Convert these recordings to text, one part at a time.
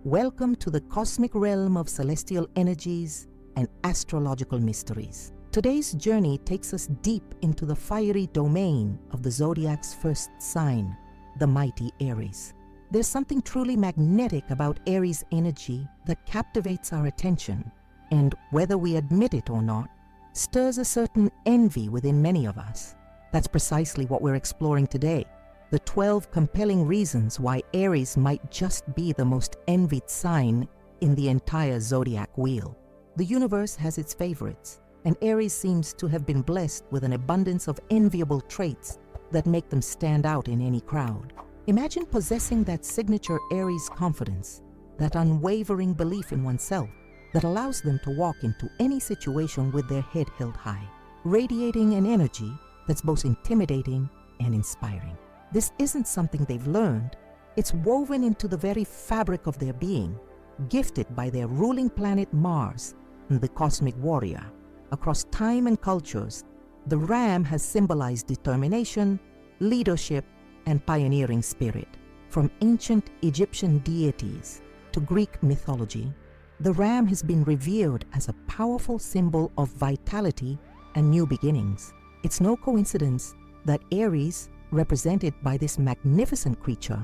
Welcome to the cosmic realm of celestial energies and astrological mysteries. Today's journey takes us deep into the fiery domain of the Zodiac's first sign, the mighty Aries. There's something truly magnetic about Aries energy that captivates our attention and, whether we admit it or not, stirs a certain envy within many of us. That's precisely what we're exploring today. The 12 compelling reasons why Aries might just be the most envied sign in the entire zodiac wheel. The universe has its favorites, and Aries seems to have been blessed with an abundance of enviable traits that make them stand out in any crowd. Imagine possessing that signature Aries confidence, that unwavering belief in oneself that allows them to walk into any situation with their head held high, radiating an energy that's both intimidating and inspiring. This isn't something they've learned. It's woven into the very fabric of their being, gifted by their ruling planet Mars, the cosmic warrior. Across time and cultures, the ram has symbolized determination, leadership, and pioneering spirit. From ancient Egyptian deities to Greek mythology, the ram has been revered as a powerful symbol of vitality and new beginnings. It's no coincidence that Aries, represented by this magnificent creature,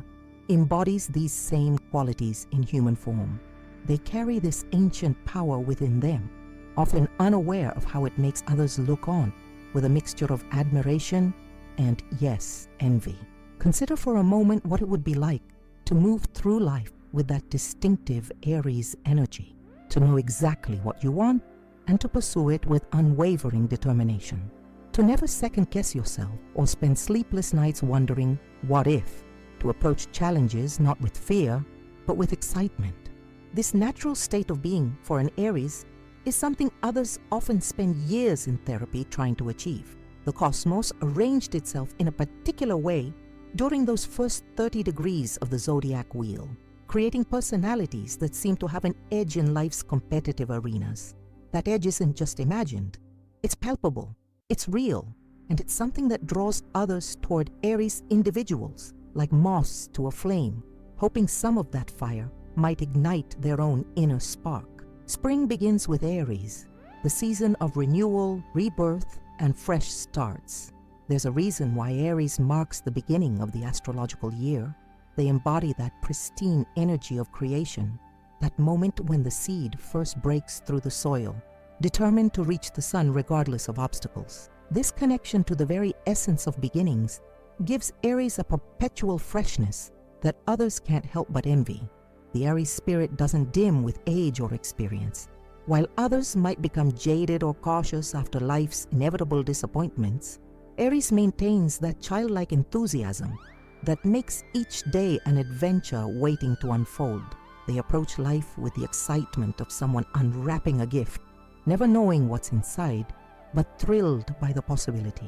embodies these same qualities in human form. They carry this ancient power within them, often unaware of how it makes others look on, with a mixture of admiration and, yes, envy. Consider for a moment what it would be like to move through life with that distinctive Aries energy, to know exactly what you want and to pursue it with unwavering determination. To never second-guess yourself or spend sleepless nights wondering, what if? To approach challenges not with fear, but with excitement. This natural state of being for an Aries is something others often spend years in therapy trying to achieve. The cosmos arranged itself in a particular way during those first 30 degrees of the zodiac wheel, creating personalities that seem to have an edge in life's competitive arenas. That edge isn't just imagined, it's palpable. It's real, and it's something that draws others toward Aries individuals, like moths to a flame, hoping some of that fire might ignite their own inner spark. Spring begins with Aries, the season of renewal, rebirth, and fresh starts. There's a reason why Aries marks the beginning of the astrological year. They embody that pristine energy of creation, that moment when the seed first breaks through the soil, determined to reach the sun regardless of obstacles. This connection to the very essence of beginnings gives Aries a perpetual freshness that others can't help but envy. The Aries spirit doesn't dim with age or experience. While others might become jaded or cautious after life's inevitable disappointments, Aries maintains that childlike enthusiasm that makes each day an adventure waiting to unfold. They approach life with the excitement of someone unwrapping a gift, never knowing what's inside, but thrilled by the possibility.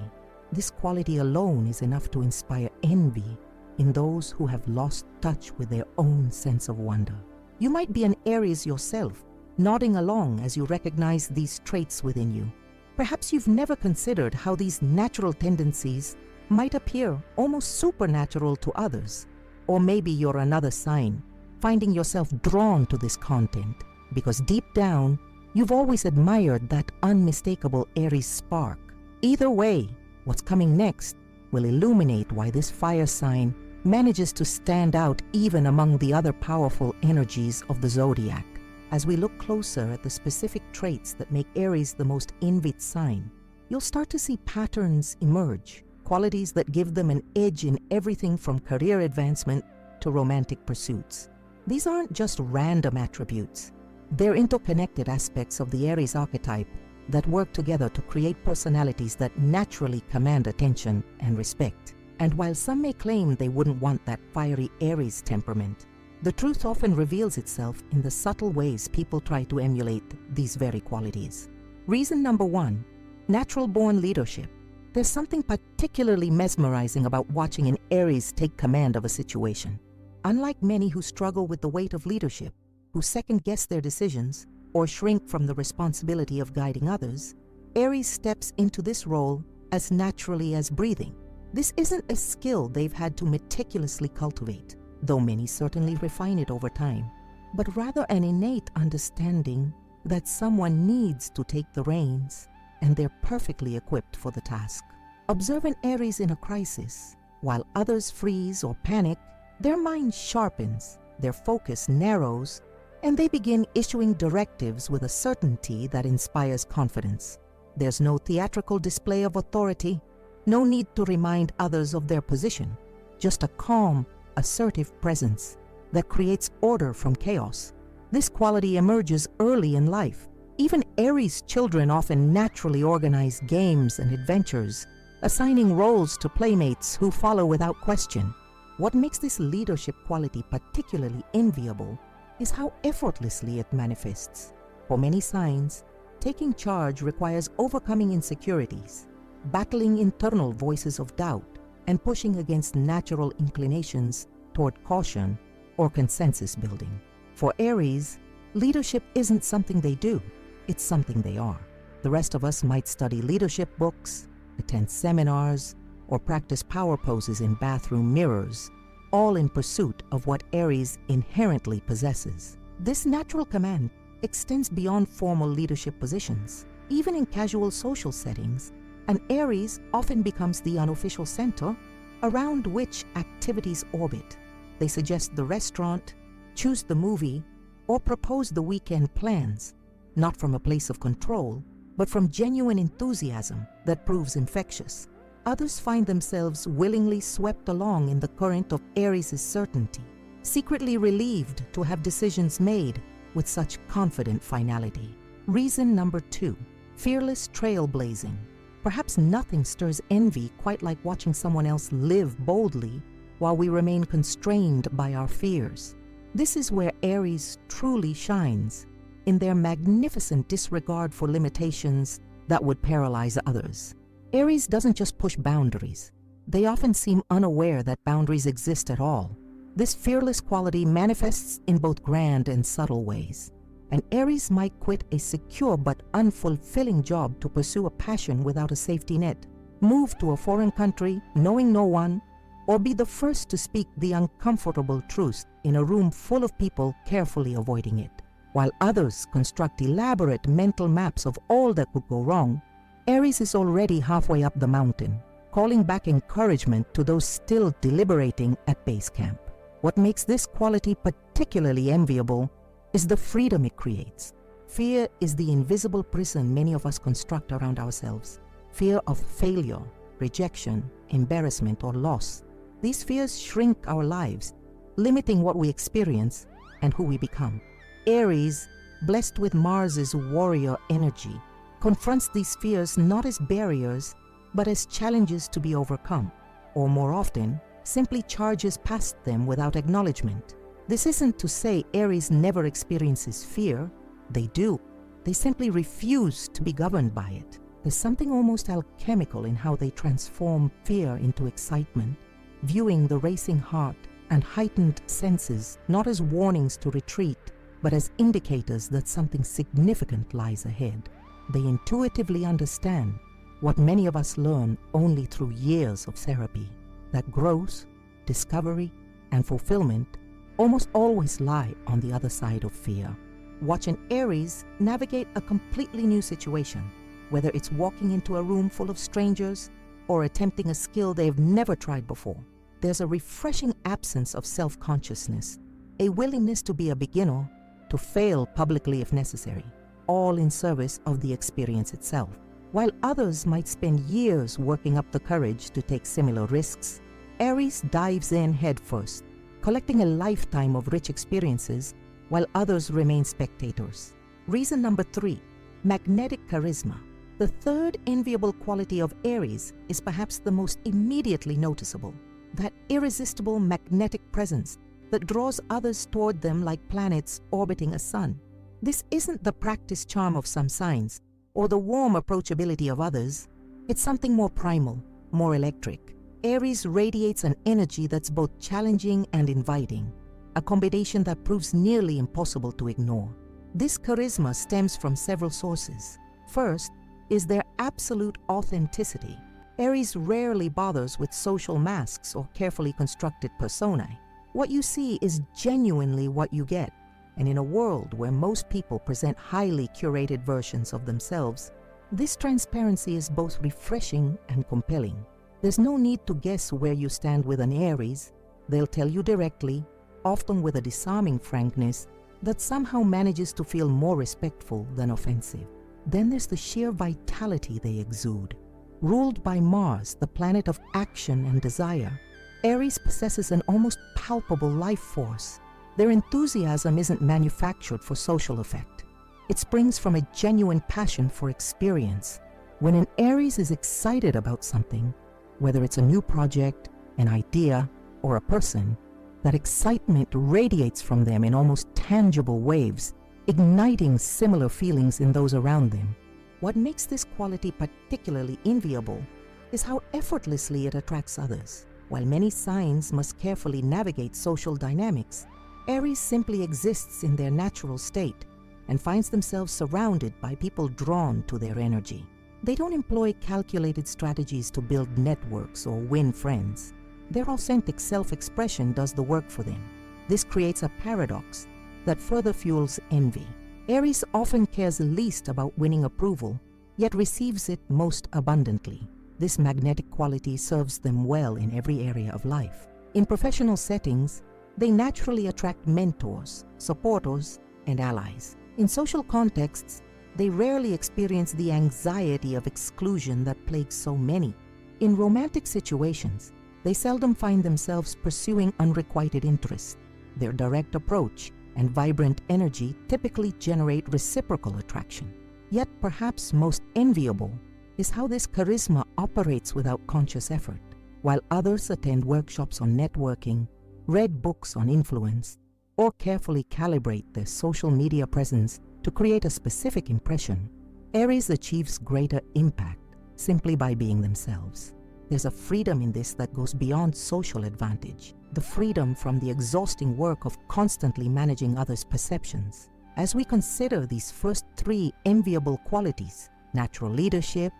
This quality alone is enough to inspire envy in those who have lost touch with their own sense of wonder. You might be an Aries yourself, nodding along as you recognize these traits within you. Perhaps you've never considered how these natural tendencies might appear almost supernatural to others. Or maybe you're another sign, finding yourself drawn to this content because deep down, you've always admired that unmistakable Aries spark. Either way, what's coming next will illuminate why this fire sign manages to stand out even among the other powerful energies of the zodiac. As we look closer at the specific traits that make Aries the most envied sign, you'll start to see patterns emerge, qualities that give them an edge in everything from career advancement to romantic pursuits. These aren't just random attributes. They're interconnected aspects of the Aries archetype that work together to create personalities that naturally command attention and respect. And while some may claim they wouldn't want that fiery Aries temperament, the truth often reveals itself in the subtle ways people try to emulate these very qualities. Reason number 1, natural-born leadership. There's something particularly mesmerizing about watching an Aries take command of a situation. Unlike many who struggle with the weight of leadership, who second-guess their decisions or shrink from the responsibility of guiding others, Aries steps into this role as naturally as breathing. This isn't a skill they've had to meticulously cultivate, though many certainly refine it over time. but rather an innate understanding that someone needs to take the reins and they're perfectly equipped for the task. Observe an Aries in a crisis. While others freeze or panic, their mind sharpens, their focus narrows, and they begin issuing directives with a certainty that inspires confidence. There's no theatrical display of authority, no need to remind others of their position, just a calm, assertive presence that creates order from chaos. This quality emerges early in life. Even Aries children often naturally organize games and adventures, assigning roles to playmates who follow without question. What makes this leadership quality particularly enviable is how effortlessly it manifests. For many signs, taking charge requires overcoming insecurities, battling internal voices of doubt, and pushing against natural inclinations toward caution or consensus building. For Aries, leadership isn't something they do, it's something they are. The rest of us might study leadership books, attend seminars, or practice power poses in bathroom mirrors, all in pursuit of what Aries inherently possesses. This natural command extends beyond formal leadership positions. Even in casual social settings, an Aries often becomes the unofficial center around which activities orbit. They suggest the restaurant, choose the movie, or propose the weekend plans, not from a place of control, but from genuine enthusiasm that proves infectious. Others find themselves willingly swept along in the current of Aries' certainty, secretly relieved to have decisions made with such confident finality. Reason number 2, fearless trailblazing. Perhaps nothing stirs envy quite like watching someone else live boldly while we remain constrained by our fears. This is where Aries truly shines, in their magnificent disregard for limitations that would paralyze others. Aries doesn't just push boundaries. They often seem unaware that boundaries exist at all. This fearless quality manifests in both grand and subtle ways. An Aries might quit a secure but unfulfilling job to pursue a passion without a safety net, move to a foreign country knowing no one, or be the first to speak the uncomfortable truth in a room full of people carefully avoiding it. While others construct elaborate mental maps of all that could go wrong, Aries is already halfway up the mountain, calling back encouragement to those still deliberating at base camp. What makes this quality particularly enviable is the freedom it creates. Fear is the invisible prison many of us construct around ourselves. Fear of failure, rejection, embarrassment, or loss. These fears shrink our lives, limiting what we experience and who we become. Aries, blessed with Mars's warrior energy, confronts these fears not as barriers, but as challenges to be overcome, or more often, simply charges past them without acknowledgement. This isn't to say Aries never experiences fear. They do. They simply refuse to be governed by it. There's something almost alchemical in how they transform fear into excitement, viewing the racing heart and heightened senses not as warnings to retreat, but as indicators that something significant lies ahead. They intuitively understand what many of us learn only through years of therapy, that growth, discovery, and fulfillment almost always lie on the other side of fear. Watch an Aries navigate a completely new situation, whether it's walking into a room full of strangers or attempting a skill they've never tried before. There's a refreshing absence of self-consciousness, a willingness to be a beginner, to fail publicly if necessary, all in service of the experience itself. While others might spend years working up the courage to take similar risks, Aries dives in headfirst, collecting a lifetime of rich experiences while others remain spectators. Reason number 3, magnetic charisma. The third enviable quality of Aries is perhaps the most immediately noticeable, that irresistible magnetic presence that draws others toward them like planets orbiting a sun. This isn't the practiced charm of some signs or the warm approachability of others. It's something more primal, more electric. Aries radiates an energy that's both challenging and inviting, a combination that proves nearly impossible to ignore. This charisma stems from several sources. First is their absolute authenticity. Aries rarely bothers with social masks or carefully constructed personae. What you see is genuinely what you get. And in a world where most people present highly curated versions of themselves, this transparency is both refreshing and compelling. There's no need to guess where you stand with an Aries. They'll tell you directly, often with a disarming frankness that somehow manages to feel more respectful than offensive. Then there's the sheer vitality they exude. Ruled by Mars, the planet of action and desire, Aries possesses an almost palpable life force. Their enthusiasm isn't manufactured for social effect. It springs from a genuine passion for experience. When an Aries is excited about something, whether it's a new project, an idea, or a person, that excitement radiates from them in almost tangible waves, igniting similar feelings in those around them. What makes this quality particularly enviable is how effortlessly it attracts others. While many signs must carefully navigate social dynamics, Aries simply exists in their natural state and finds themselves surrounded by people drawn to their energy. They don't employ calculated strategies to build networks or win friends. Their authentic self-expression does the work for them. This creates a paradox that further fuels envy. Aries often cares least about winning approval, yet receives it most abundantly. This magnetic quality serves them well in every area of life. In professional settings, they naturally attract mentors, supporters, and allies. In social contexts, they rarely experience the anxiety of exclusion that plagues so many. In romantic situations, they seldom find themselves pursuing unrequited interest. Their direct approach and vibrant energy typically generate reciprocal attraction. Yet perhaps most enviable is how this charisma operates without conscious effort. While others attend workshops on networking, read books on influence, or carefully calibrate their social media presence to create a specific impression, Aries achieves greater impact simply by being themselves. There's a freedom in this that goes beyond social advantage, the freedom from the exhausting work of constantly managing others' perceptions. As we consider these first three enviable qualities, natural leadership,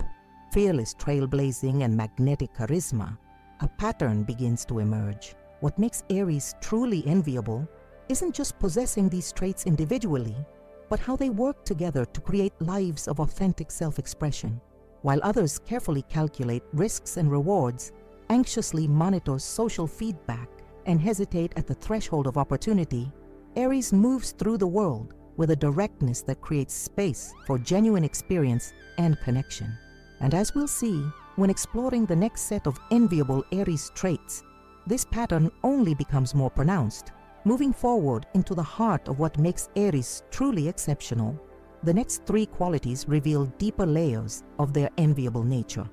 fearless trailblazing, and magnetic charisma, a pattern begins to emerge. What makes Aries truly enviable isn't just possessing these traits individually, but how they work together to create lives of authentic self-expression. While others carefully calculate risks and rewards, anxiously monitor social feedback, and hesitate at the threshold of opportunity, Aries moves through the world with a directness that creates space for genuine experience and connection. And as we'll see, when exploring the next set of enviable Aries traits, this pattern only becomes more pronounced. Moving forward into the heart of what makes Aries truly exceptional, the next three qualities reveal deeper layers of their enviable nature.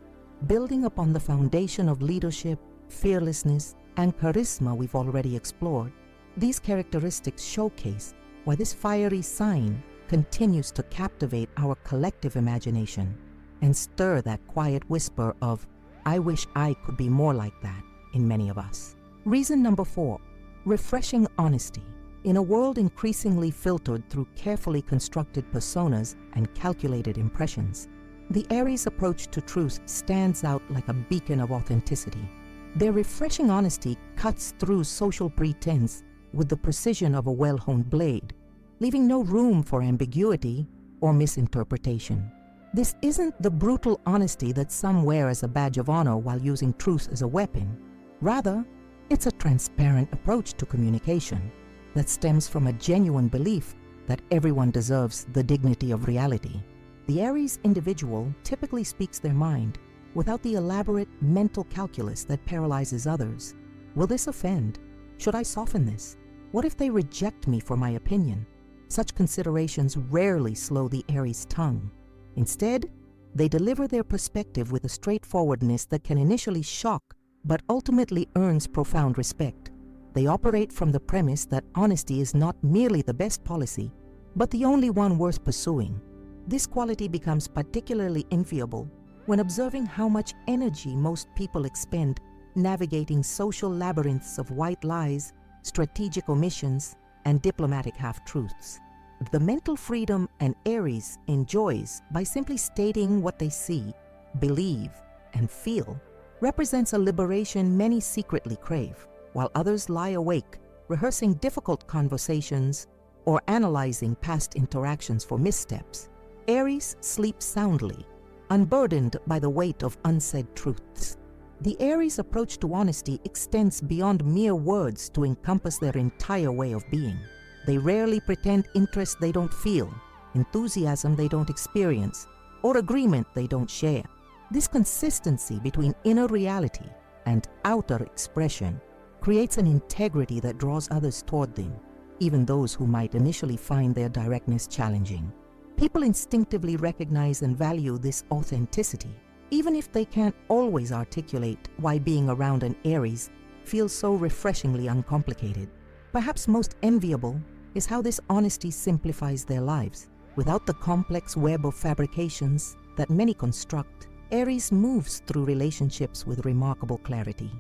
Building upon the foundation of leadership, fearlessness, and charisma we've already explored, these characteristics showcase why this fiery sign continues to captivate our collective imagination and stir that quiet whisper of, "I wish I could be more like that," in many of us. Reason number 4, refreshing honesty. In a world increasingly filtered through carefully constructed personas and calculated impressions, the Aries approach to truth stands out like a beacon of authenticity. Their refreshing honesty cuts through social pretense with the precision of a well-honed blade, leaving no room for ambiguity or misinterpretation. This isn't the brutal honesty that some wear as a badge of honor while using truth as a weapon. Rather, it's a transparent approach to communication that stems from a genuine belief that everyone deserves the dignity of reality. The Aries individual typically speaks their mind without the elaborate mental calculus that paralyzes others. Will this offend? Should I soften this? What if they reject me for my opinion? Such considerations rarely slow the Aries tongue. Instead, they deliver their perspective with a straightforwardness that can initially shock but ultimately earns profound respect. They operate from the premise that honesty is not merely the best policy, but the only one worth pursuing. This quality becomes particularly enviable when observing how much energy most people expend navigating social labyrinths of white lies, strategic omissions, and diplomatic half-truths. The mental freedom an Aries enjoys by simply stating what they see, believe, and feel represents a liberation many secretly crave, while others lie awake, rehearsing difficult conversations, or analyzing past interactions for missteps, Aries sleeps soundly, unburdened by the weight of unsaid truths. The Aries' approach to honesty extends beyond mere words to encompass their entire way of being. They rarely pretend interest they don't feel, enthusiasm they don't experience, or agreement they don't share. This consistency between inner reality and outer expression creates an integrity that draws others toward them, even those who might initially find their directness challenging. People instinctively recognize and value this authenticity, even if they can't always articulate why being around an Aries feels so refreshingly uncomplicated. Perhaps most enviable is how this honesty simplifies their lives. Without the complex web of fabrications that many construct, Aries moves through relationships with remarkable clarity.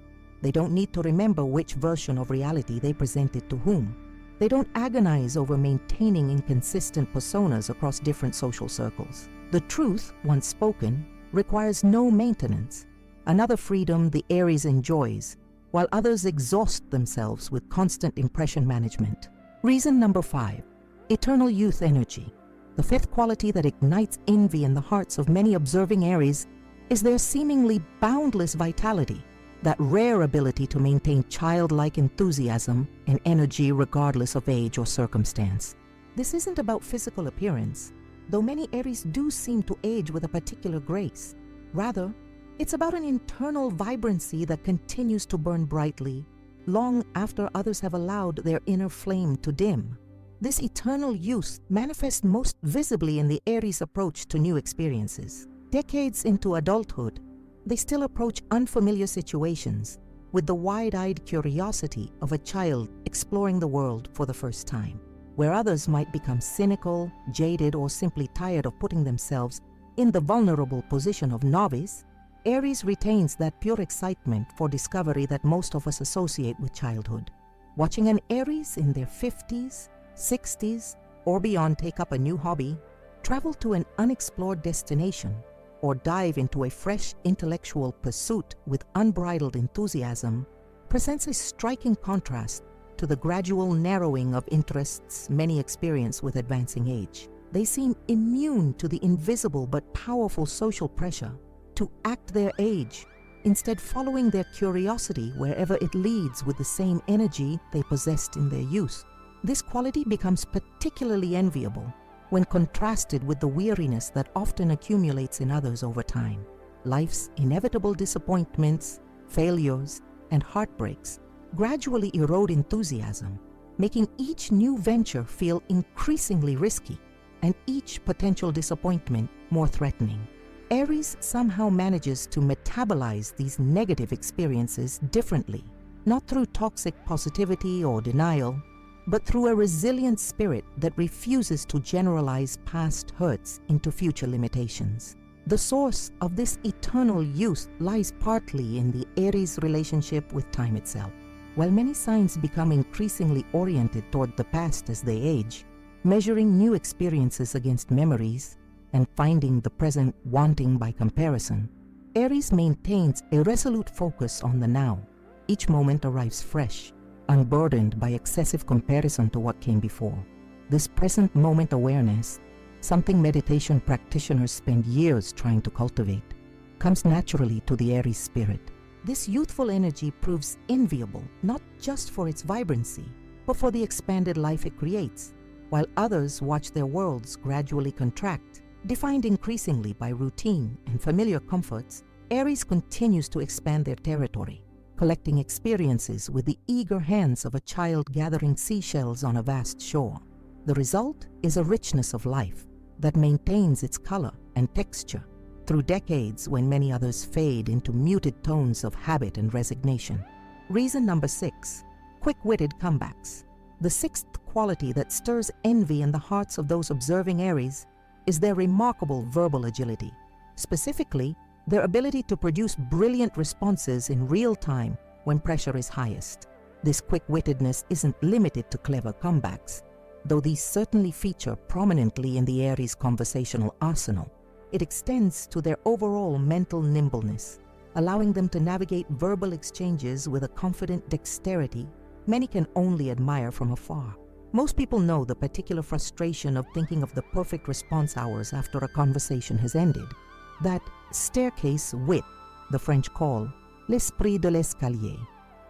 They don't need to remember which version of reality they presented to whom. They don't agonize over maintaining inconsistent personas across different social circles. The truth, once spoken, requires no maintenance, another freedom the Aries enjoys, while others exhaust themselves with constant impression management. Reason number 5, eternal youth energy. The fifth quality that ignites envy in the hearts of many observing Aries is their seemingly boundless vitality, that rare ability to maintain childlike enthusiasm and energy regardless of age or circumstance. This isn't about physical appearance, though many Aries do seem to age with a particular grace. Rather, it's about an internal vibrancy that continues to burn brightly long after others have allowed their inner flame to dim. This eternal youth manifests most visibly in the Aries' approach to new experiences. Decades into adulthood, they still approach unfamiliar situations with the wide-eyed curiosity of a child exploring the world for the first time. Where others might become cynical, jaded, or simply tired of putting themselves in the vulnerable position of novice, Aries retains that pure excitement for discovery that most of us associate with childhood. Watching an Aries in their 50s, 60s, or beyond take up a new hobby, travel to an unexplored destination, or dive into a fresh intellectual pursuit with unbridled enthusiasm presents a striking contrast to the gradual narrowing of interests many experience with advancing age. They seem immune to the invisible but powerful social pressure to act their age, instead following their curiosity wherever it leads with the same energy they possessed in their youth. This quality becomes particularly enviable when contrasted with the weariness that often accumulates in others over time. Life's inevitable disappointments, failures, and heartbreaks gradually erode enthusiasm, making each new venture feel increasingly risky and each potential disappointment more threatening. Aries somehow manages to metabolize these negative experiences differently, not through toxic positivity or denial, but through a resilient spirit that refuses to generalize past hurts into future limitations. The source of this eternal youth lies partly in the Aries' relationship with time itself. While many signs become increasingly oriented toward the past as they age, measuring new experiences against memories and finding the present wanting by comparison, Aries maintains a resolute focus on the now. Each moment arrives fresh, unburdened by excessive comparison to what came before. This present moment awareness, something meditation practitioners spend years trying to cultivate, comes naturally to the Aries spirit. This youthful energy proves enviable not just for its vibrancy, but for the expanded life it creates, while others watch their worlds gradually contract. Defined increasingly by routine and familiar comforts, Aries continues to expand their territory, collecting experiences with the eager hands of a child gathering seashells on a vast shore. The result is a richness of life that maintains its color and texture through decades when many others fade into muted tones of habit and resignation. Reason number 6, quick-witted comebacks. The sixth quality that stirs envy in the hearts of those observing Aries is their remarkable verbal agility, specifically their ability to produce brilliant responses in real time when pressure is highest. This quick-wittedness isn't limited to clever comebacks, though these certainly feature prominently in the Aries' conversational arsenal. It extends to their overall mental nimbleness, allowing them to navigate verbal exchanges with a confident dexterity many can only admire from afar. Most people know the particular frustration of thinking of the perfect response hours after a conversation has ended. That staircase wit the French call l'esprit de l'escalier.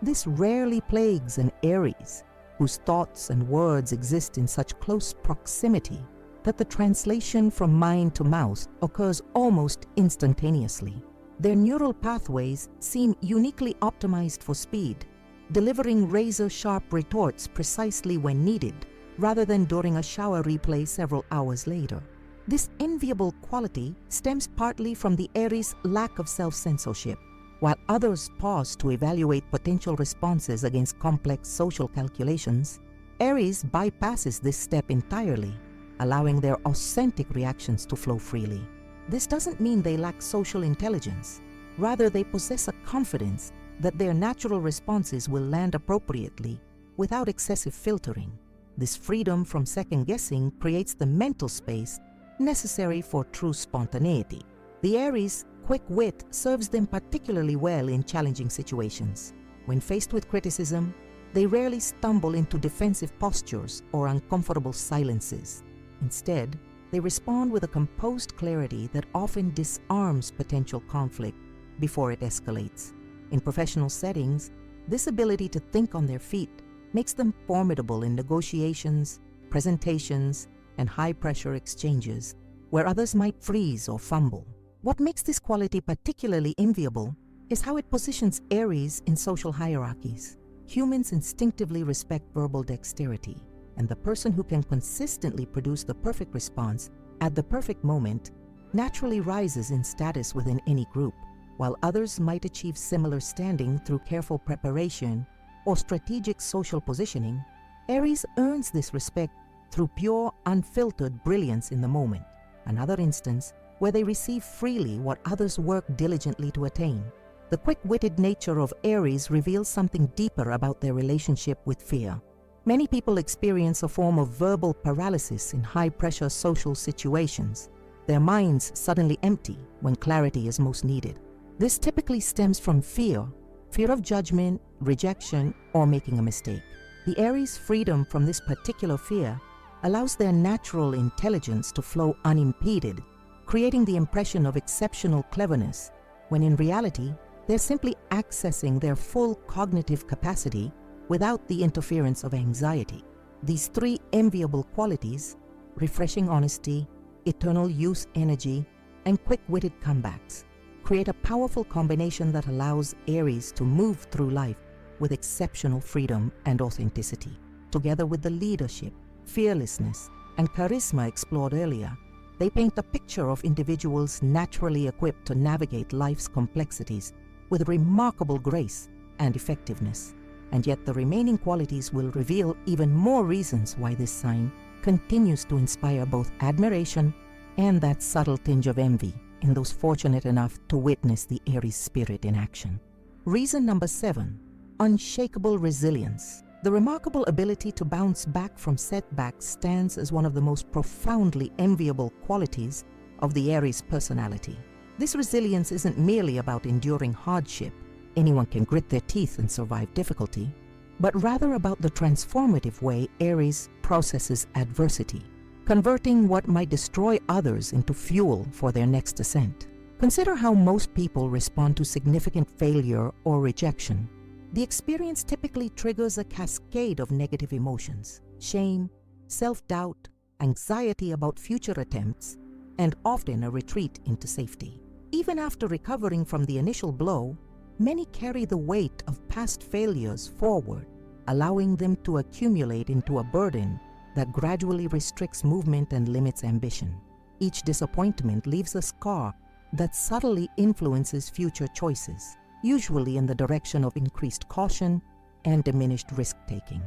This rarely plagues an Aries, whose thoughts and words exist in such close proximity that the translation from mind to mouth occurs almost instantaneously. Their neural pathways seem uniquely optimized for speed, delivering razor-sharp retorts precisely when needed, rather than during a shower replay several hours later. This enviable quality stems partly from the Aries' lack of self-censorship. While others pause to evaluate potential responses against complex social calculations, Aries bypasses this step entirely, allowing their authentic reactions to flow freely. This doesn't mean they lack social intelligence. Rather, they possess a confidence that their natural responses will land appropriately without excessive filtering. This freedom from second-guessing creates the mental space necessary for true spontaneity. The Aries' quick wit serves them particularly well in challenging situations. When faced with criticism, they rarely stumble into defensive postures or uncomfortable silences. Instead, they respond with a composed clarity that often disarms potential conflict before it escalates. In professional settings, this ability to think on their feet makes them formidable in negotiations, presentations, and high-pressure exchanges, where others might freeze or fumble. What makes this quality particularly enviable is how it positions Aries in social hierarchies. Humans instinctively respect verbal dexterity, and the person who can consistently produce the perfect response at the perfect moment naturally rises in status within any group. While others might achieve similar standing through careful preparation or strategic social positioning, Aries earns this respect through pure, unfiltered brilliance in the moment, another instance where they receive freely what others work diligently to attain. The quick-witted nature of Aries reveals something deeper about their relationship with fear. Many people experience a form of verbal paralysis in high-pressure social situations. Their minds suddenly empty when clarity is most needed. This typically stems from fear of judgment, rejection, or making a mistake. The Aries' freedom from this particular fear allows their natural intelligence to flow unimpeded, creating the impression of exceptional cleverness, when in reality, they're simply accessing their full cognitive capacity without the interference of anxiety. These three enviable qualities, refreshing honesty, eternal youth energy, and quick-witted comebacks, create a powerful combination that allows Aries to move through life with exceptional freedom and authenticity. Together with the leadership, fearlessness, and charisma explored earlier, they paint a picture of individuals naturally equipped to navigate life's complexities with remarkable grace and effectiveness. And yet the remaining qualities will reveal even more reasons why this sign continues to inspire both admiration and that subtle tinge of envy in those fortunate enough to witness the Aries spirit in action. Reason number 7, unshakable resilience. The remarkable ability to bounce back from setbacks stands as one of the most profoundly enviable qualities of the Aries personality. This resilience isn't merely about enduring hardship, anyone can grit their teeth and survive difficulty, but rather about the transformative way Aries processes adversity, converting what might destroy others into fuel for their next ascent. Consider how most people respond to significant failure or rejection. The experience typically triggers a cascade of negative emotions: shame, self-doubt, anxiety about future attempts, and often a retreat into safety. Even after recovering from the initial blow, many carry the weight of past failures forward, allowing them to accumulate into a burden that gradually restricts movement and limits ambition. Each disappointment leaves a scar that subtly influences future choices, usually in the direction of increased caution and diminished risk-taking.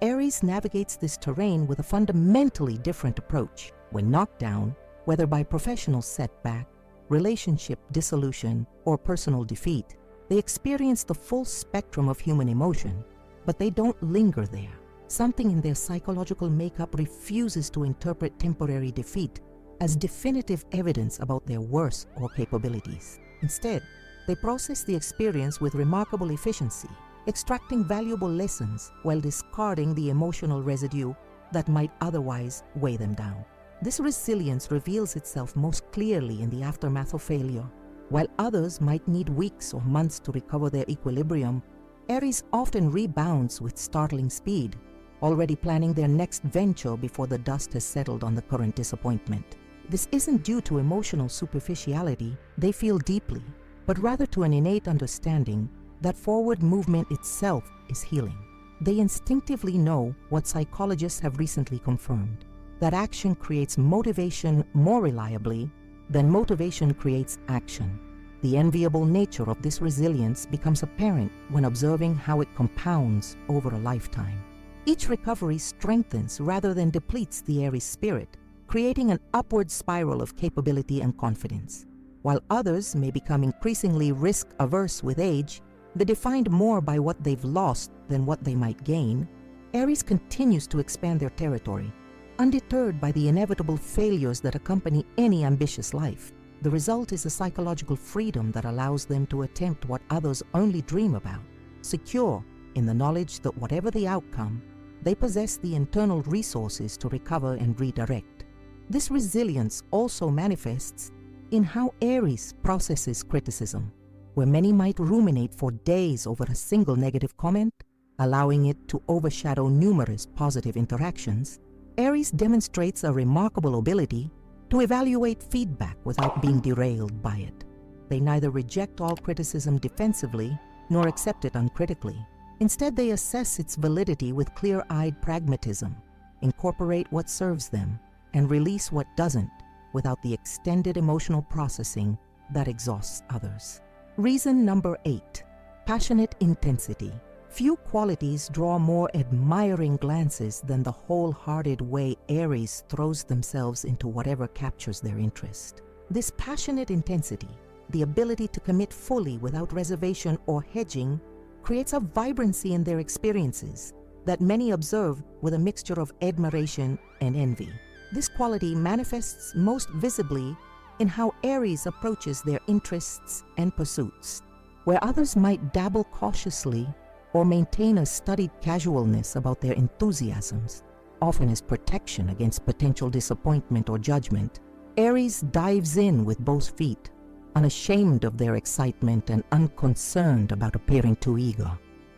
Aries navigates this terrain with a fundamentally different approach. When knocked down, whether by professional setback, relationship dissolution, or personal defeat, they experience the full spectrum of human emotion, but they don't linger there. Something in their psychological makeup refuses to interpret temporary defeat as definitive evidence about their worth or capabilities. Instead, they process the experience with remarkable efficiency, extracting valuable lessons while discarding the emotional residue that might otherwise weigh them down. This resilience reveals itself most clearly in the aftermath of failure. While others might need weeks or months to recover their equilibrium, Aries often rebounds with startling speed, already planning their next venture before the dust has settled on the current disappointment. This isn't due to emotional superficiality, they feel deeply, but rather to an innate understanding that forward movement itself is healing. They instinctively know what psychologists have recently confirmed, that action creates motivation more reliably than motivation creates action. The enviable nature of this resilience becomes apparent when observing how it compounds over a lifetime. Each recovery strengthens rather than depletes the Aries spirit, creating an upward spiral of capability and confidence. While others may become increasingly risk-averse with age, they're defined more by what they've lost than what they might gain, Aries continues to expand their territory, undeterred by the inevitable failures that accompany any ambitious life. The result is a psychological freedom that allows them to attempt what others only dream about, secure in the knowledge that whatever the outcome, they possess the internal resources to recover and redirect. This resilience also manifests in how Aries processes criticism. Where many might ruminate for days over a single negative comment, allowing it to overshadow numerous positive interactions, Aries demonstrates a remarkable ability to evaluate feedback without being derailed by it. They neither reject all criticism defensively nor accept it uncritically. Instead, they assess its validity with clear-eyed pragmatism, incorporate what serves them, and release what doesn't without the extended emotional processing that exhausts others. Reason number 8, passionate intensity. Few qualities draw more admiring glances than the wholehearted way Aries throws themselves into whatever captures their interest. This passionate intensity, the ability to commit fully without reservation or hedging, creates a vibrancy in their experiences that many observe with a mixture of admiration and envy. This quality manifests most visibly in how Aries approaches their interests and pursuits. Where others might dabble cautiously or maintain a studied casualness about their enthusiasms, often as protection against potential disappointment or judgment, Aries dives in with both feet, unashamed of their excitement and unconcerned about appearing too eager.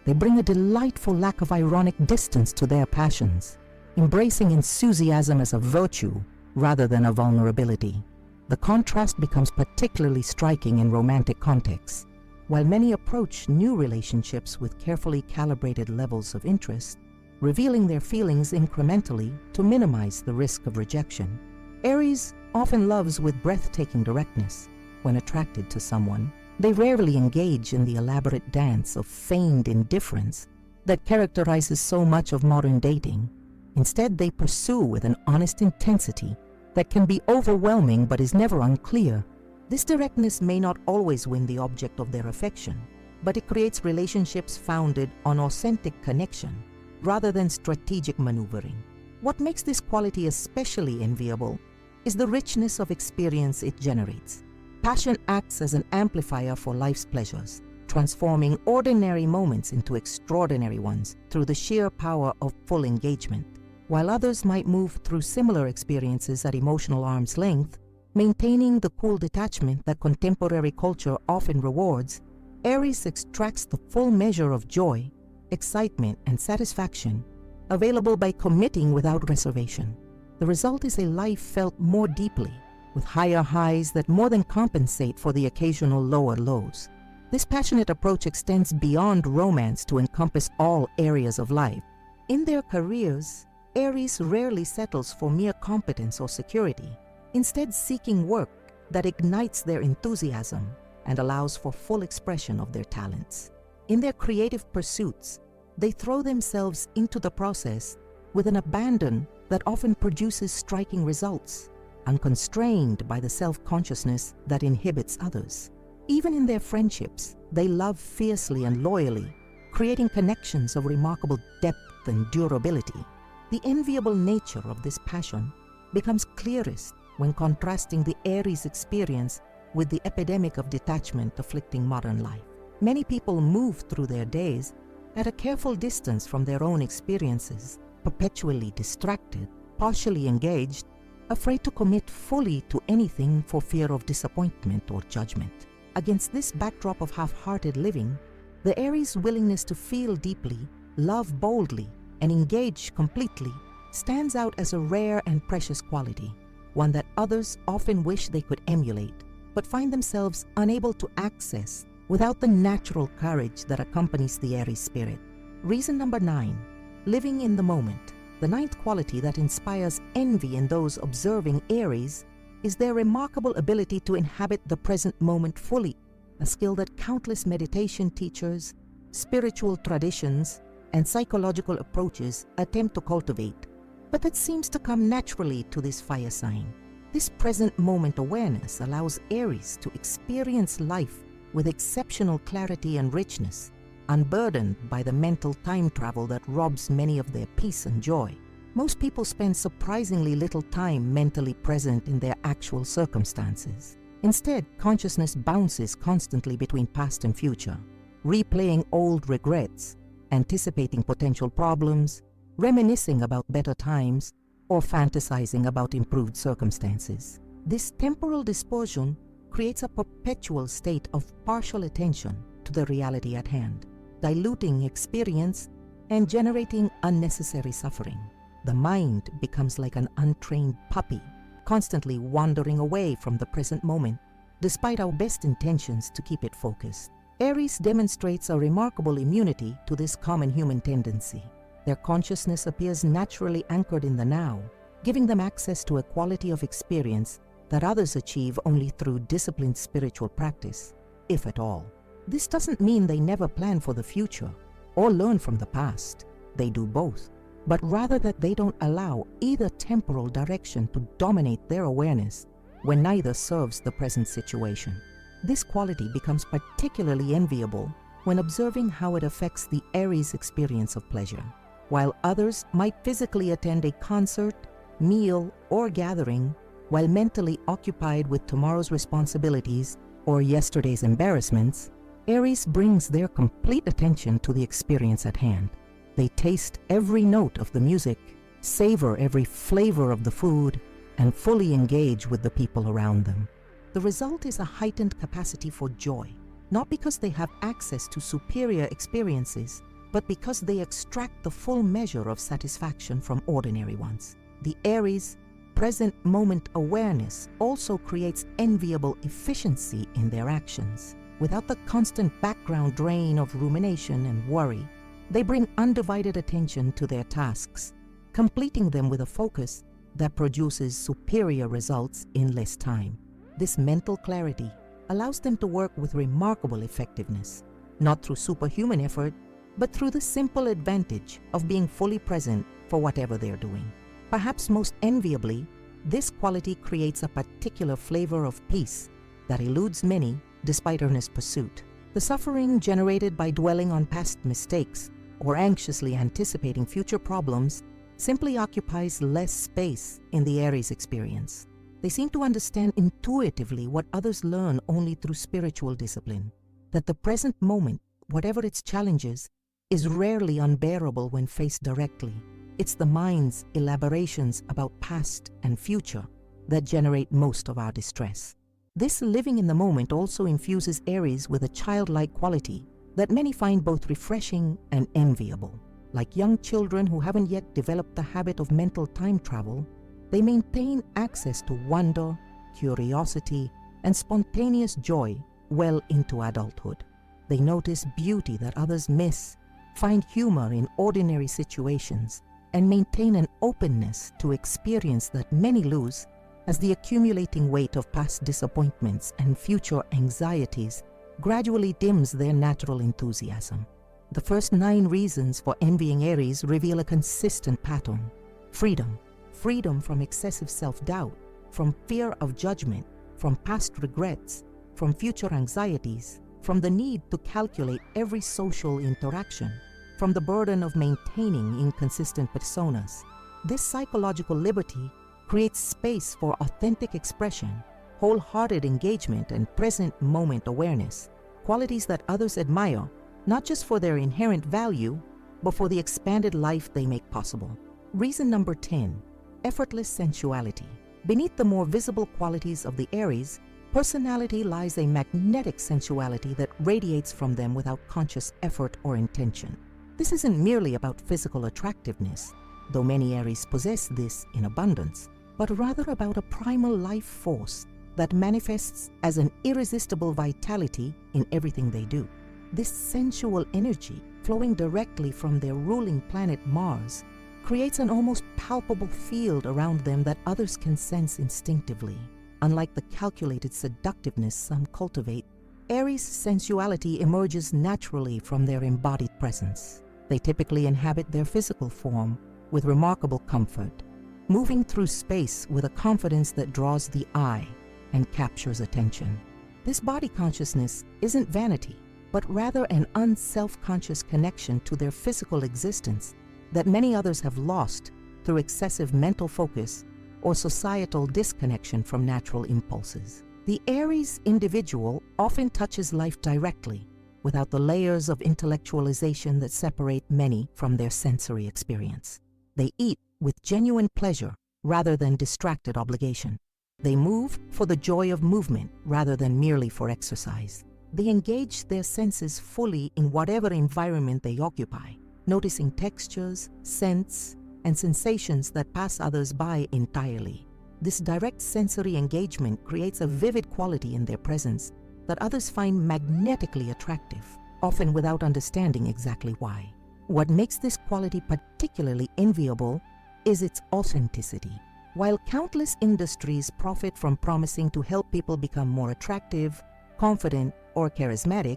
They bring a delightful lack of ironic distance to their passions, embracing enthusiasm as a virtue rather than a vulnerability. The contrast becomes particularly striking in romantic contexts. While many approach new relationships with carefully calibrated levels of interest, revealing their feelings incrementally to minimize the risk of rejection, Aries often loves with breathtaking directness. When attracted to someone, they rarely engage in the elaborate dance of feigned indifference that characterizes so much of modern dating. Instead, they pursue with an honest intensity that can be overwhelming but is never unclear. This directness may not always win the object of their affection, but it creates relationships founded on authentic connection rather than strategic maneuvering. What makes this quality especially enviable is the richness of experience it generates. Passion acts as an amplifier for life's pleasures, transforming ordinary moments into extraordinary ones through the sheer power of full engagement. While others might move through similar experiences at emotional arm's length, maintaining the cool detachment that contemporary culture often rewards, Aries extracts the full measure of joy, excitement, and satisfaction available by committing without reservation. The result is a life felt more deeply, with higher highs that more than compensate for the occasional lower lows. This passionate approach extends beyond romance to encompass all areas of life. In their careers, Aries rarely settles for mere competence or security, instead seeking work that ignites their enthusiasm and allows for full expression of their talents. In their creative pursuits, they throw themselves into the process with an abandon that often produces striking results, unconstrained by the self-consciousness that inhibits others. Even in their friendships, they love fiercely and loyally, creating connections of remarkable depth and durability. The enviable nature of this passion becomes clearest when contrasting the Aries experience with the epidemic of detachment afflicting modern life. Many people move through their days at a careful distance from their own experiences, perpetually distracted, partially engaged, afraid to commit fully to anything for fear of disappointment or judgment. Against this backdrop of half-hearted living, the Aries' willingness to feel deeply, love boldly, and engage completely stands out as a rare and precious quality, one that others often wish they could emulate, but find themselves unable to access without the natural courage that accompanies the Aries spirit. Reason number 9, living in the moment. The 9th quality that inspires envy in those observing Aries is their remarkable ability to inhabit the present moment fully, a skill that countless meditation teachers, spiritual traditions, and psychological approaches attempt to cultivate, but that seems to come naturally to this fire sign. This present moment awareness allows Aries to experience life with exceptional clarity and richness, unburdened by the mental time travel that robs many of their peace and joy. Most people spend surprisingly little time mentally present in their actual circumstances. Instead, consciousness bounces constantly between past and future, replaying old regrets, anticipating potential problems, reminiscing about better times, or fantasizing about improved circumstances. This temporal dispersion creates a perpetual state of partial attention to the reality at hand, diluting experience and generating unnecessary suffering. The mind becomes like an untrained puppy, constantly wandering away from the present moment, despite our best intentions to keep it focused. Aries demonstrates a remarkable immunity to this common human tendency. Their consciousness appears naturally anchored in the now, giving them access to a quality of experience that others achieve only through disciplined spiritual practice, if at all. This doesn't mean they never plan for the future or learn from the past. They do both, but rather that they don't allow either temporal direction to dominate their awareness when neither serves the present situation. This quality becomes particularly enviable when observing how it affects the Aries experience of pleasure. While others might physically attend a concert, meal, or gathering while mentally occupied with tomorrow's responsibilities or yesterday's embarrassments, Aries brings their complete attention to the experience at hand. They taste every note of the music, savor every flavor of the food, and fully engage with the people around them. The result is a heightened capacity for joy, not because they have access to superior experiences, but because they extract the full measure of satisfaction from ordinary ones. The Aries' present moment awareness also creates enviable efficiency in their actions. Without the constant background drain of rumination and worry, they bring undivided attention to their tasks, completing them with a focus that produces superior results in less time. This mental clarity allows them to work with remarkable effectiveness, not through superhuman effort, but through the simple advantage of being fully present for whatever they're doing. Perhaps most enviably, this quality creates a particular flavor of peace that eludes many despite earnest pursuit. The suffering generated by dwelling on past mistakes or anxiously anticipating future problems simply occupies less space in the Aries experience. They seem to understand intuitively what others learn only through spiritual discipline, that the present moment, whatever its challenges, is rarely unbearable when faced directly. It's the mind's elaborations about past and future that generate most of our distress. This living in the moment also infuses Aries with a childlike quality that many find both refreshing and enviable. Like young children who haven't yet developed the habit of mental time travel, they maintain access to wonder, curiosity, and spontaneous joy well into adulthood. They notice beauty that others miss, find humor in ordinary situations, and maintain an openness to experience that many lose as the accumulating weight of past disappointments and future anxieties gradually dims their natural enthusiasm. The first 9 reasons for envying Aries reveal a consistent pattern. Freedom. Freedom from excessive self-doubt, from fear of judgment, from past regrets, from future anxieties, from the need to calculate every social interaction, from the burden of maintaining inconsistent personas. This psychological liberty creates space for authentic expression, wholehearted engagement, and present moment awareness, qualities that others admire, not just for their inherent value, but for the expanded life they make possible. Reason number 10, effortless sensuality. Beneath the more visible qualities of the Aries, personality lies a magnetic sensuality that radiates from them without conscious effort or intention. This isn't merely about physical attractiveness, though many Aries possess this in abundance, but rather about a primal life force that manifests as an irresistible vitality in everything they do. This sensual energy, flowing directly from their ruling planet Mars, creates an almost palpable field around them that others can sense instinctively. Unlike the calculated seductiveness some cultivate, Aries' sensuality emerges naturally from their embodied presence. They typically inhabit their physical form with remarkable comfort, moving through space with a confidence that draws the eye and captures attention. This body consciousness isn't vanity, but rather an unself-conscious connection to their physical existence that many others have lost through excessive mental focus or societal disconnection from natural impulses. The Aries individual often touches life directly, without the layers of intellectualization that separate many from their sensory experience. They eat with genuine pleasure rather than distracted obligation. They move for the joy of movement rather than merely for exercise. They engage their senses fully in whatever environment they occupy, noticing textures, scents, and sensations that pass others by entirely. This direct sensory engagement creates a vivid quality in their presence that others find magnetically attractive, often without understanding exactly why. What makes this quality particularly enviable is its authenticity. While countless industries profit from promising to help people become more attractive, confident, or charismatic,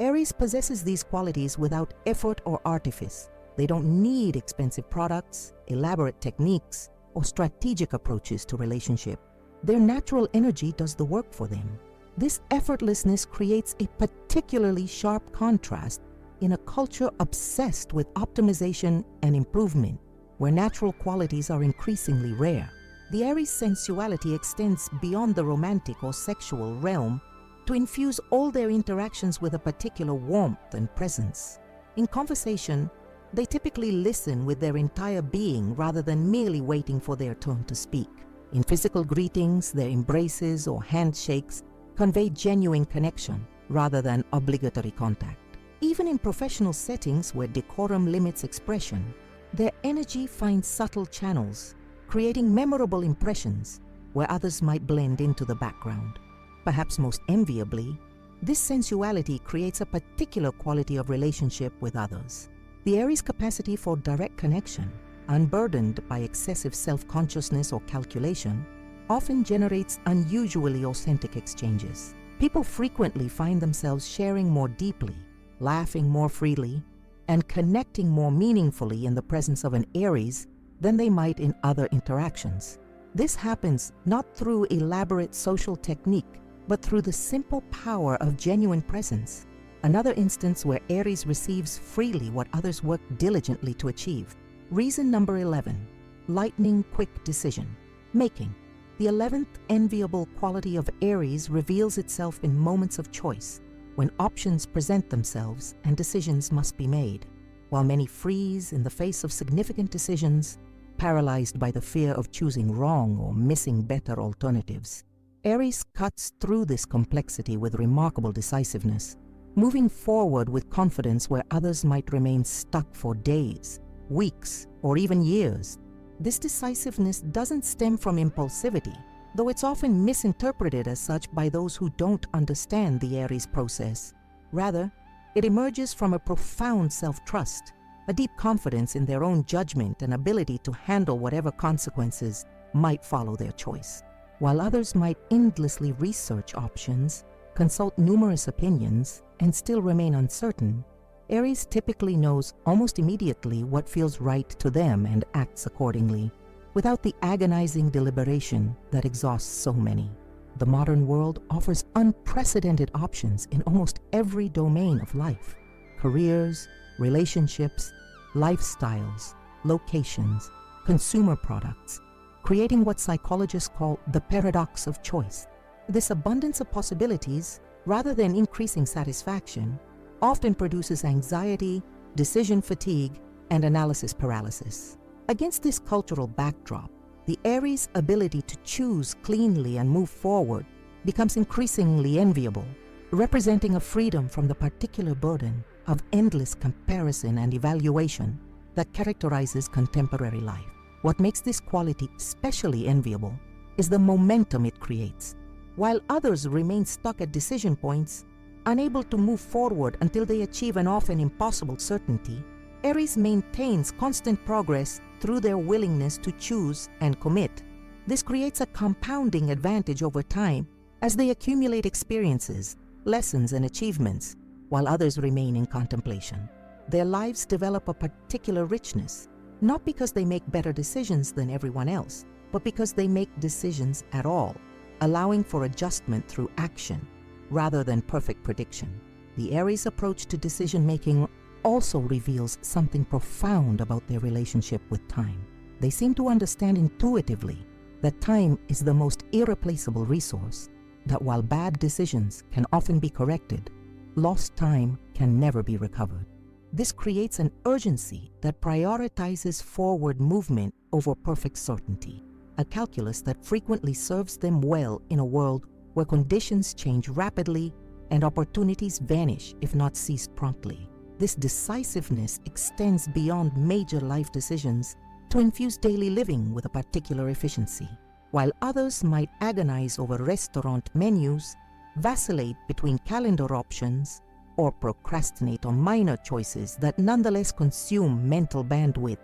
Aries possesses these qualities without effort or artifice. They don't need expensive products, elaborate techniques, or strategic approaches to relationship. Their natural energy does the work for them. This effortlessness creates a particularly sharp contrast in a culture obsessed with optimization and improvement, where natural qualities are increasingly rare. The Aries sensuality extends beyond the romantic or sexual realm to infuse all their interactions with a particular warmth and presence. In conversation, they typically listen with their entire being rather than merely waiting for their turn to speak. In physical greetings, their embraces or handshakes convey genuine connection rather than obligatory contact. Even in professional settings where decorum limits expression, their energy finds subtle channels, creating memorable impressions where others might blend into the background. Perhaps most enviably, this sensuality creates a particular quality of relationship with others. The Aries' capacity for direct connection, unburdened by excessive self-consciousness or calculation, often generates unusually authentic exchanges. People frequently find themselves sharing more deeply, laughing more freely, and connecting more meaningfully in the presence of an Aries than they might in other interactions. This happens not through elaborate social technique, but through the simple power of genuine presence. Another instance where Aries receives freely what others work diligently to achieve. Reason number 11, lightning quick decision making. The 11th enviable quality of Aries reveals itself in moments of choice, when options present themselves and decisions must be made. While many freeze in the face of significant decisions, paralyzed by the fear of choosing wrong or missing better alternatives, Aries cuts through this complexity with remarkable decisiveness, moving forward with confidence where others might remain stuck for days, weeks, or even years. This decisiveness doesn't stem from impulsivity, though it's often misinterpreted as such by those who don't understand the Aries process. Rather, it emerges from a profound self-trust, a deep confidence in their own judgment and ability to handle whatever consequences might follow their choice. While others might endlessly research options, consult numerous opinions, and still remain uncertain, Aries typically knows almost immediately what feels right to them and acts accordingly, without the agonizing deliberation that exhausts so many. The modern world offers unprecedented options in almost every domain of life: careers, relationships, lifestyles, locations, consumer products, creating what psychologists call the paradox of choice. This abundance of possibilities, rather than increasing satisfaction, often produces anxiety, decision fatigue, and analysis paralysis. Against this cultural backdrop, the Aries' ability to choose cleanly and move forward becomes increasingly enviable, representing a freedom from the particular burden of endless comparison and evaluation that characterizes contemporary life. What makes this quality especially enviable is the momentum it creates. While others remain stuck at decision points, unable to move forward until they achieve an often impossible certainty, Aries maintains constant progress through their willingness to choose and commit. This creates a compounding advantage over time as they accumulate experiences, lessons, and achievements, while others remain in contemplation. Their lives develop a particular richness, not because they make better decisions than everyone else, but because they make decisions at all, allowing for adjustment through action rather than perfect prediction. The Aries' approach to decision-making also reveals something profound about their relationship with time. They seem to understand intuitively that time is the most irreplaceable resource, that while bad decisions can often be corrected, lost time can never be recovered. This creates an urgency that prioritizes forward movement over perfect certainty, a calculus that frequently serves them well in a world where conditions change rapidly and opportunities vanish if not seized promptly. This decisiveness extends beyond major life decisions to infuse daily living with a particular efficiency. While others might agonize over restaurant menus, vacillate between calendar options, or procrastinate on minor choices that nonetheless consume mental bandwidth,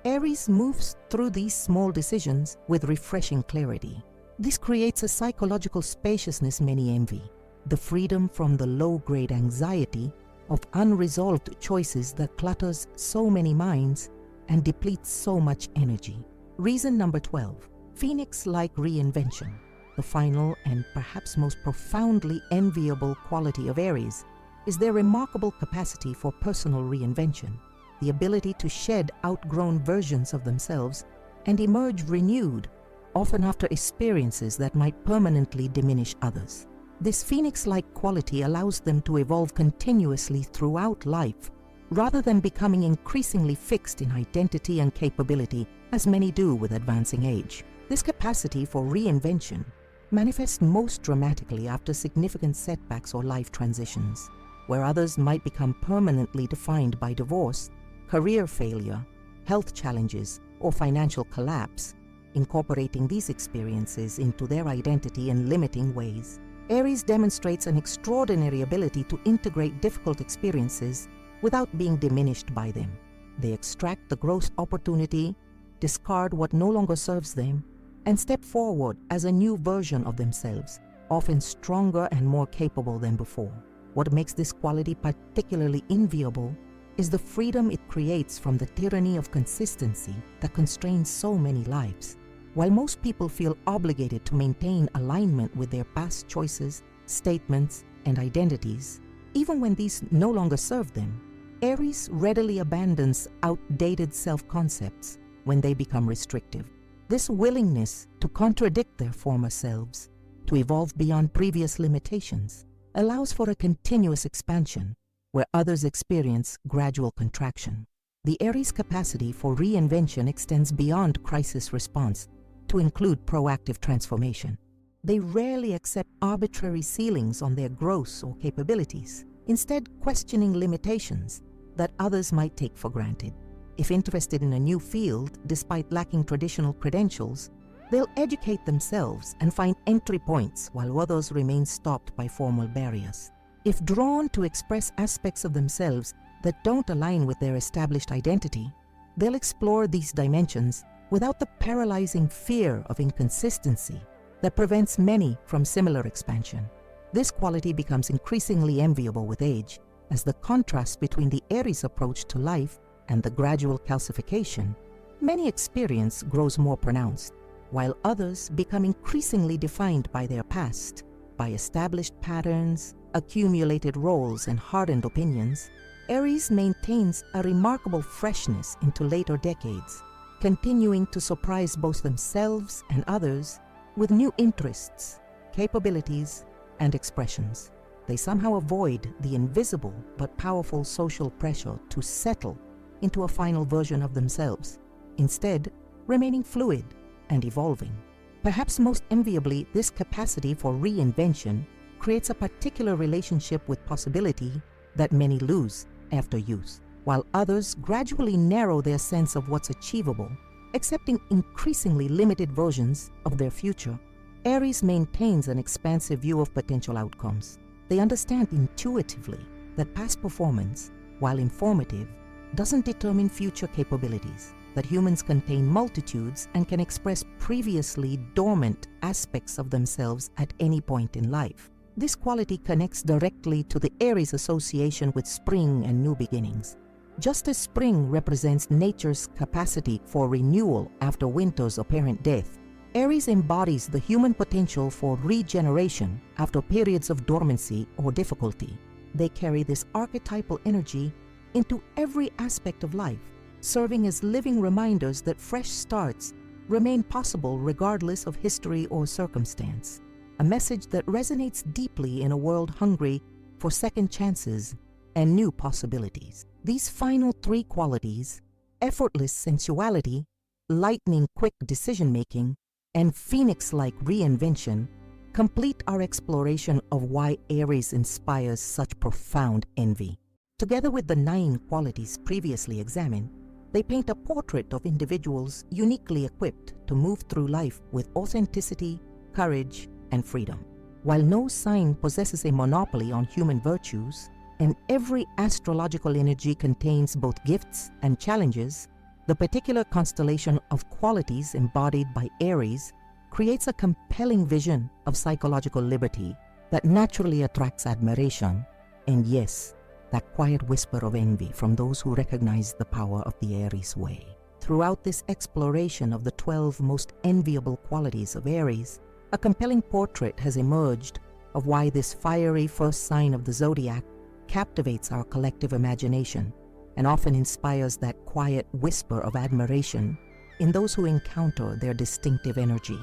Aries moves through these small decisions with refreshing clarity. This creates a psychological spaciousness many envy, the freedom from the low-grade anxiety of unresolved choices that clutters so many minds and depletes so much energy. Reason number 12, Phoenix-like reinvention. The final and perhaps most profoundly enviable quality of Aries is their remarkable capacity for personal reinvention, the ability to shed outgrown versions of themselves and emerge renewed, often after experiences that might permanently diminish others. This phoenix-like quality allows them to evolve continuously throughout life, rather than becoming increasingly fixed in identity and capability, as many do with advancing age. This capacity for reinvention manifests most dramatically after significant setbacks or life transitions, where others might become permanently defined by divorce, career failure, health challenges, or financial collapse. Incorporating these experiences into their identity in limiting ways, Aries demonstrates an extraordinary ability to integrate difficult experiences without being diminished by them. They extract the gross opportunity, discard what no longer serves them, and step forward as a new version of themselves, often stronger and more capable than before. What makes this quality particularly enviable is the freedom it creates from the tyranny of consistency that constrains so many lives. While most people feel obligated to maintain alignment with their past choices, statements, and identities, even when these no longer serve them, Aries readily abandons outdated self-concepts when they become restrictive. This willingness to contradict their former selves, to evolve beyond previous limitations, allows for a continuous expansion where others experience gradual contraction. The Aries' capacity for reinvention extends beyond crisis response to include proactive transformation. They rarely accept arbitrary ceilings on their growth or capabilities, instead questioning limitations that others might take for granted. If interested in a new field, despite lacking traditional credentials, they'll educate themselves and find entry points while others remain stopped by formal barriers. If drawn to express aspects of themselves that don't align with their established identity, they'll explore these dimensions without the paralyzing fear of inconsistency that prevents many from similar expansion. This quality becomes increasingly enviable with age, as the contrast between the Aries approach to life and the gradual calcification many experience grows more pronounced, while others become increasingly defined by their past, by established patterns, accumulated roles, and hardened opinions. Aries maintains a remarkable freshness into later decades, continuing to surprise both themselves and others with new interests, capabilities, and expressions. They somehow avoid the invisible but powerful social pressure to settle into a final version of themselves, instead remaining fluid and evolving. Perhaps most enviably, this capacity for reinvention creates a particular relationship with possibility that many lose after use, while others gradually narrow their sense of what's achievable, accepting increasingly limited versions of their future. Aries maintains an expansive view of potential outcomes. They understand intuitively that past performance, while informative, doesn't determine future capabilities, that humans contain multitudes and can express previously dormant aspects of themselves at any point in life. This quality connects directly to the Aries association with spring and new beginnings. Just as spring represents nature's capacity for renewal after winter's apparent death, Aries embodies the human potential for regeneration after periods of dormancy or difficulty. They carry this archetypal energy into every aspect of life, serving as living reminders that fresh starts remain possible regardless of history or circumstance. A message that resonates deeply in a world hungry for second chances and new possibilities. These final three qualities, effortless sensuality, lightning quick decision-making, and phoenix-like reinvention, complete our exploration of why Aries inspires such profound envy. Together with the 9 qualities previously examined, they paint a portrait of individuals uniquely equipped to move through life with authenticity, courage, and freedom. While no sign possesses a monopoly on human virtues, and every astrological energy contains both gifts and challenges, the particular constellation of qualities embodied by Aries creates a compelling vision of psychological liberty that naturally attracts admiration, and yes, that quiet whisper of envy from those who recognize the power of the Aries way. Throughout this exploration of the 12 most enviable qualities of Aries, a compelling portrait has emerged of why this fiery first sign of the zodiac captivates our collective imagination and often inspires that quiet whisper of admiration in those who encounter their distinctive energy.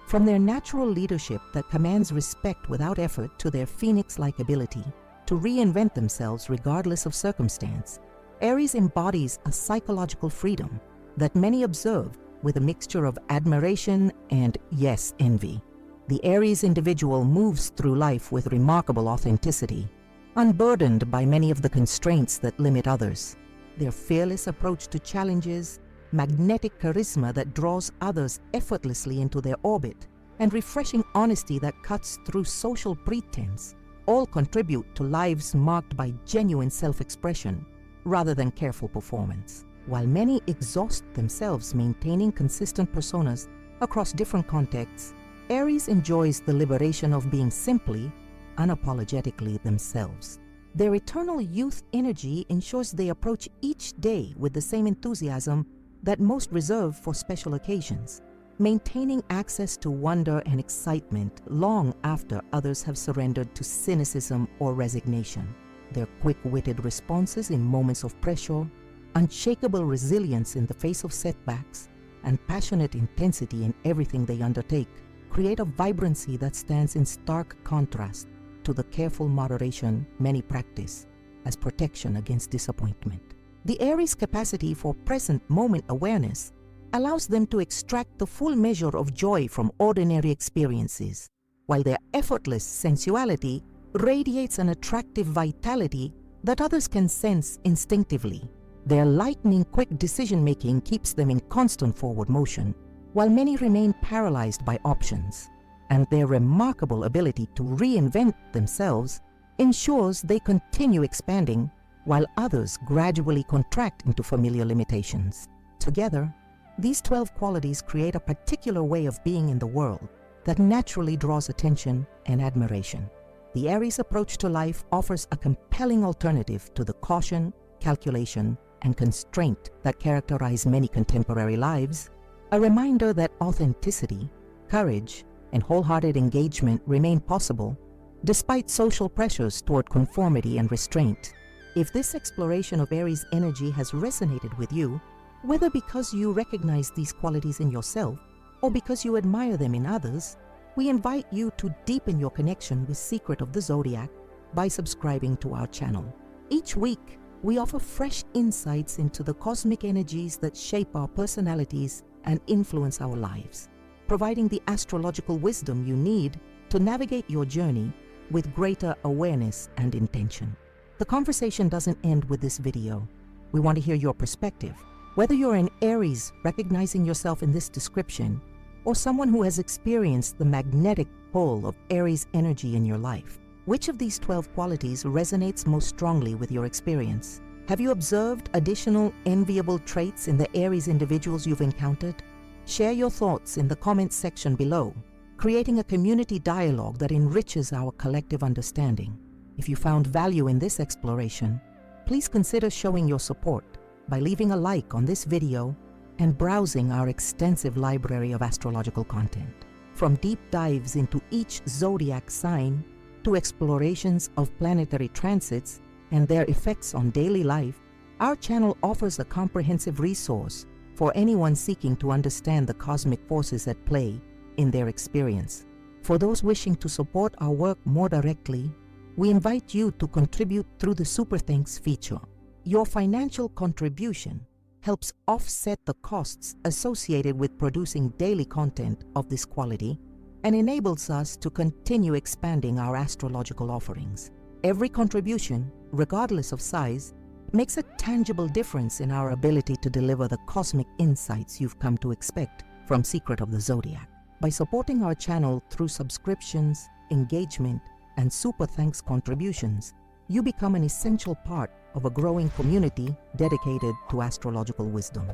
From their natural leadership that commands respect without effort to their phoenix-like ability to reinvent themselves regardless of circumstance, Aries embodies a psychological freedom that many observe with a mixture of admiration and, yes, envy. The Aries individual moves through life with remarkable authenticity, unburdened by many of the constraints that limit others. Their fearless approach to challenges, magnetic charisma that draws others effortlessly into their orbit, and refreshing honesty that cuts through social pretense all contribute to lives marked by genuine self-expression rather than careful performance. While many exhaust themselves maintaining consistent personas across different contexts, Aries enjoys the liberation of being simply, unapologetically themselves. Their eternal youth energy ensures they approach each day with the same enthusiasm that most reserve for special occasions, maintaining access to wonder and excitement long after others have surrendered to cynicism or resignation. Their quick-witted responses in moments of pressure, unshakable resilience in the face of setbacks, and passionate intensity in everything they undertake create a vibrancy that stands in stark contrast to the careful moderation many practice as protection against disappointment. The Aries' capacity for present moment awareness allows them to extract the full measure of joy from ordinary experiences, while their effortless sensuality radiates an attractive vitality that others can sense instinctively. Their lightning-quick decision-making keeps them in constant forward motion, while many remain paralyzed by options, and their remarkable ability to reinvent themselves ensures they continue expanding while others gradually contract into familiar limitations. Together, these 12 qualities create a particular way of being in the world that naturally draws attention and admiration. The Aries approach to life offers a compelling alternative to the caution, calculation, and constraint that characterize many contemporary lives, a reminder that authenticity, courage, and wholehearted engagement remain possible despite social pressures toward conformity and restraint. If this exploration of Aries energy has resonated with you, whether because you recognize these qualities in yourself or because you admire them in others, we invite you to deepen your connection with Secret of the Zodiac by subscribing to our channel. Each week, we offer fresh insights into the cosmic energies that shape our personalities and influence our lives, providing the astrological wisdom you need to navigate your journey with greater awareness and intention. The conversation doesn't end with this video. We want to hear your perspective. Whether you're an Aries recognizing yourself in this description, or someone who has experienced the magnetic pull of Aries energy in your life, which of these 12 qualities resonates most strongly with your experience? Have you observed additional enviable traits in the Aries individuals you've encountered? Share your thoughts in the comments section below, creating a community dialogue that enriches our collective understanding. If you found value in this exploration, please consider showing your support by leaving a like on this video and browsing our extensive library of astrological content. From deep dives into each zodiac sign to explorations of planetary transits and their effects on daily life, our channel offers a comprehensive resource for anyone seeking to understand the cosmic forces at play in their experience. For those wishing to support our work more directly, we invite you to contribute through the Super Thanks feature. Your financial contribution helps offset the costs associated with producing daily content of this quality and enables us to continue expanding our astrological offerings. Every contribution, regardless of size, makes a tangible difference in our ability to deliver the cosmic insights you've come to expect from Secret of the Zodiac. By supporting our channel through subscriptions, engagement, and Super Thanks contributions, you become an essential part of a growing community dedicated to astrological wisdom.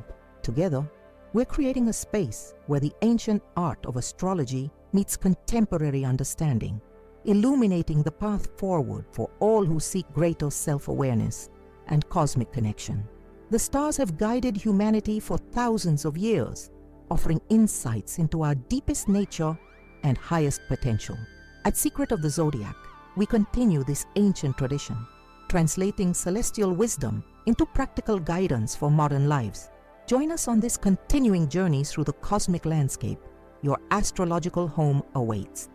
Together, we're creating a space where the ancient art of astrology meets contemporary understanding, illuminating the path forward for all who seek greater self-awareness and cosmic connection. The stars have guided humanity for thousands of years, offering insights into our deepest nature and highest potential. At Secret of the Zodiac, we continue this ancient tradition, translating celestial wisdom into practical guidance for modern lives. Join us on this continuing journey through the cosmic landscape. Your astrological home awaits.